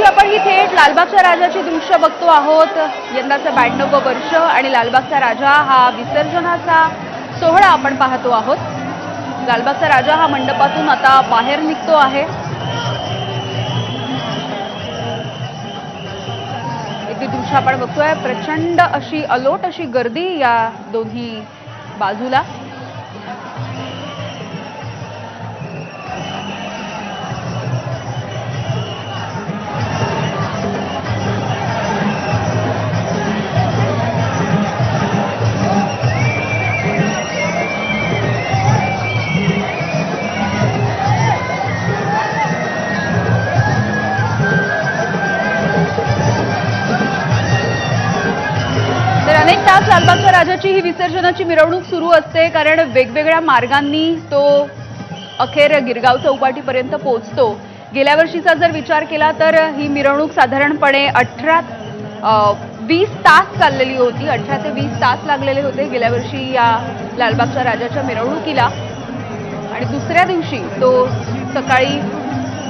आपण ही थेट लालबागच्या राजाची दृश्य बघतो आहोत। यंदाचं 92वं वर्ष आणि लालबागचा राजा हा विसर्जनाचा सोहळा आपण पाहतो आहोत। लालबागचा राजा हा मंडपातून आता बाहेर निघतो आहे। इथे दृश्य आपण बघतोय, प्रचंड अशी अलोट अशी गर्दी या दोन्ही बाजूला। तर अनेक तास लालबागच्या राजाची ही विसर्जनाची मिरवणूक सुरू असते, कारण वेगवेगळ्या मार्गांनी तो अखेर गिरगाव चौपाटीपर्यंत पोहोचतो। गेल्या वर्षीचा जर विचार केला तर ही मिरवणूक साधारणपणे 20 तास चाललेली होती। 18 ते 20 तास लागलेले होते गेल्या वर्षी या लालबागच्या राजाच्या मिरवणुकीला। आणि दुसऱ्या दिवशी तो सकाळी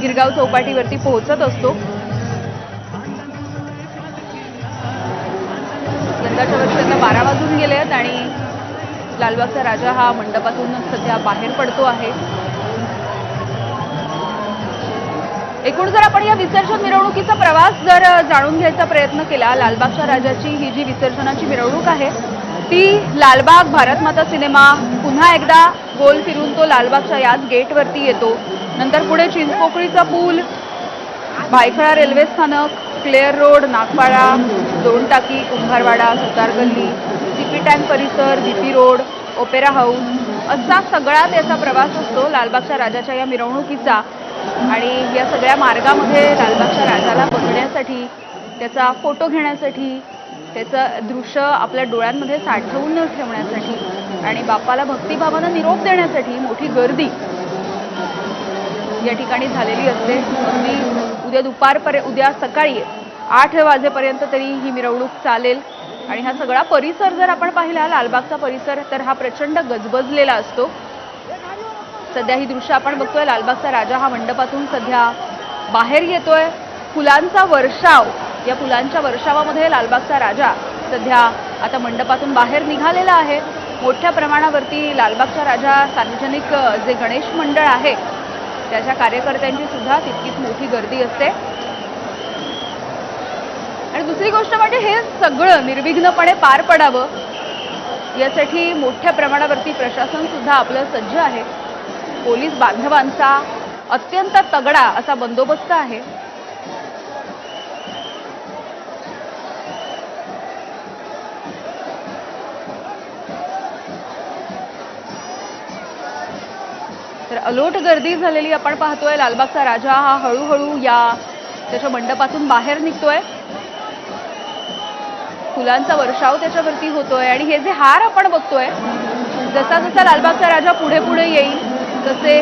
गिरगाव चौपाटीवरती पोहोचत असतो। यंदाच्या वर्षी आता 12 वाजून गेले आहेत आणि लालबागचा राजा हा मंडपातून सध्या बाहेर पडतो आहे। एकूण जर आपण या विसर्जन मिरवणुकीचा प्रवास जर जाणून घ्यायचा प्रयत्न केला, लालबागच्या राजाची ही जी विसर्जनाची मिरवणूक आहे ती लालबाग, भारत माता सिनेमा, पुन्हा एकदा गोल फिरून तो लालबागच्या याच गेटवरती येतो। नंतर पुढे चिंचपोकळीचा पूल, भायखळा रेल्वे स्थानक, क्लेअर रोड, नागपाडा, दोन टाकी, कुंभारवाडा, सुतारगल्ली, सीपी टँक परिसर, बीपी रोड, ओपेरा हाऊस असा सगळा त्याचा प्रवास असतो लालबागच्या राजाच्या या मिरवणुकीचा। आणि या सगळ्या मार्गामध्ये लालबागच्या राजाला बघण्यासाठी, त्याचा फोटो घेण्यासाठी, त्याचं दृश्य आपल्या डोळ्यांमध्ये साठवून ठेवण्यासाठी आणि बाप्पाला भक्तिभावानं निरोप देण्यासाठी मोठी गर्दी या ठिकाणी झालेली असते। अगदी उद्या सकाळी 8 वाजेपर्यंत तरी ही मिरवणूक चालेल। आणि हा सगळा परिसर जर आपण पाहिला, लालबागचा परिसर, तर हा प्रचंड गजबजलेला असतो। सध्या ही दृश्य आपण बघतोय, लालबागचा राजा हा मंडपातून सध्या बाहेर येतोय। फुलांचा वर्षाव, या फुलांच्या वर्षावामध्ये लालबागचा राजा सध्या आता मंडपातून बाहेर निघालेला आहे। मोठ्या प्रमाणावरती लालबागचा राजा सार्वजनिक जे गणेश मंडळ आहे त्याच्या कार्यकर्त्यांची सुद्धा तितकीच मोठी गर्दी असते। आणि दुसरी गोष्ट म्हणजे हे सगळं निर्विघ्नपणे पार पडावं यासाठी मोठ्या प्रमाणावरती प्रशासन सुद्धा आपलं सज्ज आहे। पोलीस बांधवांचा अत्यंत तगडा असा बंदोबस्त आहे। तर अलोट गर्दी झालेली आपण पाहतोय। लालबागचा राजा हा हळूहळू त्याच्या मंडपातून बाहेर निघतोय। फुलांचा वर्षाव त्याच्यावरती होतोय आणि हे जे हार आपण बघतोय, जसा जसा लालबागचा राजा पुढे पुढे येईल तसे